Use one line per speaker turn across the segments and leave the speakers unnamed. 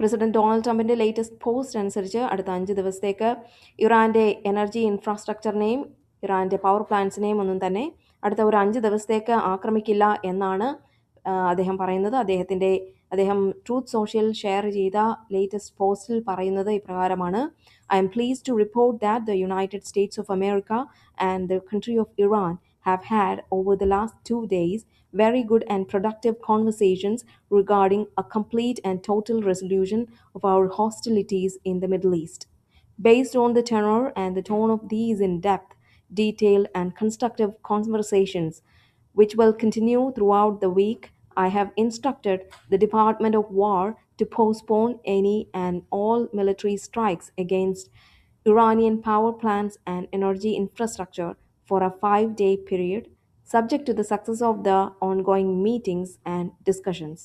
President Donald ട്രംപിന്റെ latest post അനുസരിച്ച് അടുത്ത 5 ദിവസത്തേക്ക് ഇറാന്റെ എനർജി ഇൻഫ്രാസ്ട്രക്ചറിനെയും ഇറാന്റെ പവർ പ്ലാന്റ്സിനെയും ഒന്നും തന്നെ അടുത്ത ഒരു 5 ദിവസത്തേക്ക് ആക്രമിക്കില്ല എന്നാണ് അദ്ദേഹം പറയുന്നത്. അദ്ദേഹം ട്രൂത്ത് സോഷ്യൽ ഷെയർ ചെയ്ത ലേറ്റസ്റ്റ് പോസ്റ്റിൽ പറയുന്നത് ഇപ്രകാരമാണ്: I am pleased to report that the United States of America and the country of Iran have had over the last 2 days very good and productive conversations regarding a complete and total resolution of our hostilities in the Middle East. Based on the tenor and the tone of these in depth, detailed, and constructive conversations, which will continue throughout the week, I have instructed the Department of War to postpone any and all military strikes against Iranian power plants and energy infrastructure for a 5-day period, subject to the success of the ongoing meetings and discussions.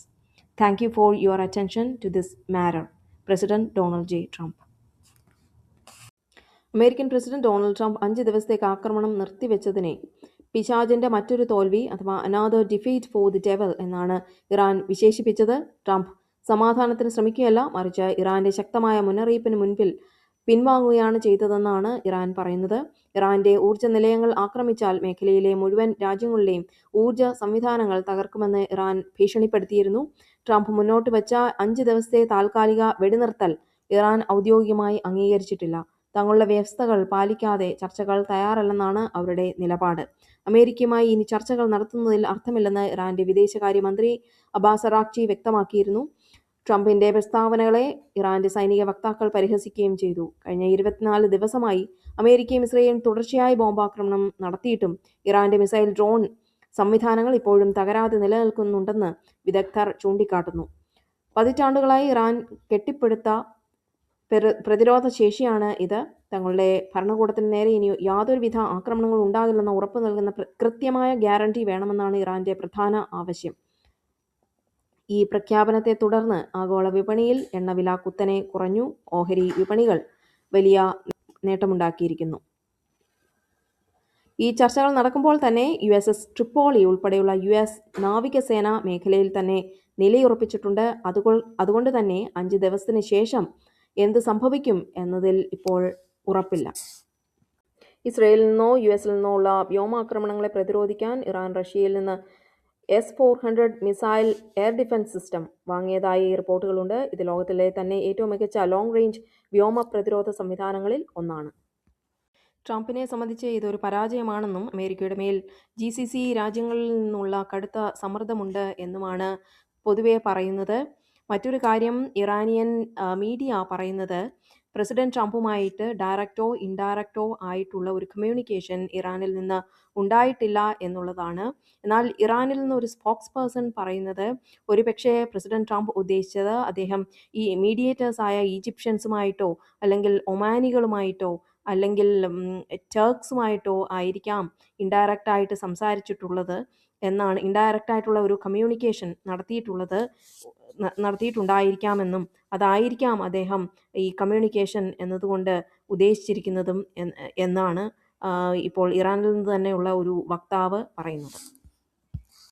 Thank you for your attention to this matter. President Donald J. Trump. American president Donald Trump 5 ദിവസത്തേക്ക് ആക്രമണം നിർത്തിവെച്ചതിനെ പിശാചിന്റെ മറ്റൊരു തോൽവി അഥവാ another defeat for the devil എന്നാണ് Iran വിശേഷിപ്പിച്ചത്. Trump സമാധാനത്തിന് ശ്രമിക്കുകയല്ല, മറിച്ച് ഇറാന്റെ ശക്തമായ മുന്നറിയിപ്പിന് മുൻപിൽ പിൻവാങ്ങുകയാണ് ചെയ്തതെന്നാണ് ഇറാൻ പറയുന്നത്. ഇറാന്റെ ഊർജ്ജ നിലയങ്ങൾ ആക്രമിച്ചാൽ മേഖലയിലെ മുഴുവൻ രാജ്യങ്ങളുടെയും ഊർജ്ജ സംവിധാനങ്ങൾ തകർക്കുമെന്ന് ഇറാൻ ഭീഷണിപ്പെടുത്തിയിരുന്നു. ട്രംപ് മുന്നോട്ട് വെച്ച 5 ദിവസത്തെ താൽക്കാലിക വെടിനിർത്തൽ ഇറാൻ ഔദ്യോഗികമായി അംഗീകരിച്ചിട്ടില്ല. തങ്ങളുടെ വ്യവസ്ഥകൾ പാലിക്കാതെ ചർച്ചകൾ തയ്യാറല്ലെന്നാണ് അവരുടെ നിലപാട്. അമേരിക്കയുമായി ഇനി ചർച്ചകൾ നടത്തുന്നതിൽ അർത്ഥമില്ലെന്ന് ഇറാന്റെ വിദേശകാര്യമന്ത്രി അബ്ബാസ് അറാഗ്ചി വ്യക്തമാക്കിയിരുന്നു. ട്രംപിന്റെ പ്രസ്താവനകളെ ഇറാന്റെ സൈനിക വക്താക്കൾ പരിഹസിക്കുകയും ചെയ്തു. കഴിഞ്ഞ 24 ദിവസമായി അമേരിക്കയും ഇസ്രയേലും തുടർച്ചയായി ബോംബാക്രമണം നടത്തിയിട്ടും ഇറാന്റെ മിസൈൽ ഡ്രോൺ സംവിധാനങ്ങൾ ഇപ്പോഴും തകരാതെ നിലനിൽക്കുന്നുണ്ടെന്ന് വിദഗ്ധർ ചൂണ്ടിക്കാട്ടുന്നു. പതിറ്റാണ്ടുകളായി ഇറാൻ കെട്ടിപ്പടുത്ത പ്രതിരോധ ശേഷിയാണ് ഇത്. തങ്ങളുടെ ഭരണകൂടത്തിന് നേരെ ഇനി യാതൊരുവിധ ആക്രമണങ്ങളും ഉണ്ടാകില്ലെന്ന് ഉറപ്പു നൽകുന്ന കൃത്യമായ ഗ്യാരണ്ടി വേണമെന്നാണ് ഇറാന്റെ പ്രധാന ആവശ്യം. ഈ പ്രഖ്യാപനത്തെ തുടർന്ന് ആഗോള വിപണിയിൽ എണ്ണവില കുത്തനെ കുറഞ്ഞു. ഓഹരി വിപണികൾ വലിയ നേട്ടമുണ്ടാക്കിയിരിക്കുന്നു. ഈ ചർച്ചകൾ നടക്കുമ്പോൾ തന്നെ USS ട്രിപ്പോളി ഉൾപ്പെടെയുള്ള US നാവികസേന മേഖലയിൽ തന്നെ നിലയുറപ്പിച്ചിട്ടുണ്ട്. അതുകൊണ്ട് തന്നെ 5 ദിവസത്തിന് ശേഷം എന്ത് സംഭവിക്കും എന്നതിൽ ഇപ്പോൾ ഉറപ്പില്ല. ഇസ്രയേലിൽ നിന്നോ US-ൽ നിന്നോ ഉള്ള വ്യോമാക്രമണങ്ങളെ പ്രതിരോധിക്കാൻ ഇറാൻ റഷ്യയിൽ നിന്ന് S-400 missile air defence system വാങ്ങിയതായി റിപ്പോർട്ടുകളുണ്ട്. ഇത് ലോകത്തിലെ തന്നെ ഏറ്റവും മികച്ച ലോങ് റേഞ്ച് വ്യോമ പ്രതിരോധ സംവിധാനങ്ങളിൽ ഒന്നാണ്. ട്രംപിനെ സംബന്ധിച്ച് ഇതൊരു പരാജയമാണെന്നും അമേരിക്കയുടെ മേൽ GCC രാജ്യങ്ങളിൽ നിന്നുള്ള കടുത്ത സമ്മർദ്ദമുണ്ട് എന്നുമാണ് പൊതുവെ പറയുന്നത്. മറ്റൊരു കാര്യം, ഇറാനിയൻ മീഡിയ പറയുന്നത് പ്രസിഡന്റ് ട്രംപുമായിട്ട് ഡയറക്റ്റോ ഇൻഡയറക്റ്റോ ആയിട്ടുള്ള ഒരു കമ്മ്യൂണിക്കേഷൻ ഇറാനിൽ നിന്ന് ഉണ്ടായിട്ടില്ല എന്നുള്ളതാണ്. എന്നാൽ ഇറാനിൽ നിന്ന് ഒരു സ്പോക്സ് പേഴ്സൺ പറയുന്നത് ഒരുപക്ഷെ പ്രസിഡന്റ് ട്രംപ് ഉദ്ദേശിച്ചത് അദ്ദേഹം ഈ മീഡിയേറ്റേഴ്സായ ഈജിപ്ഷ്യൻസുമായിട്ടോ അല്ലെങ്കിൽ ഒമാനികളുമായിട്ടോ അല്ലെങ്കിൽ ടർക്സുമായിട്ടോ ആയിരിക്കാം ഇൻഡയറക്റ്റ് ആയിട്ട് സംസാരിച്ചിട്ടുള്ളത് എന്നാണ്. ഇൻഡയറക്റ്റ് ആയിട്ടുള്ള ഒരു കമ്മ്യൂണിക്കേഷൻ നടത്തിയിട്ടുണ്ടായിരിക്കാമെന്നും അതായിരിക്കാം അദ്ദേഹം ഈ കമ്മ്യൂണിക്കേഷൻ എന്നതുകൊണ്ട് ഉദ്ദേശിച്ചിരിക്കുന്നതും എന്നാണ് ഇപ്പോൾ ഇറാനിൽ നിന്ന് തന്നെയുള്ള ഒരു വക്താവ് പറയുന്നത്.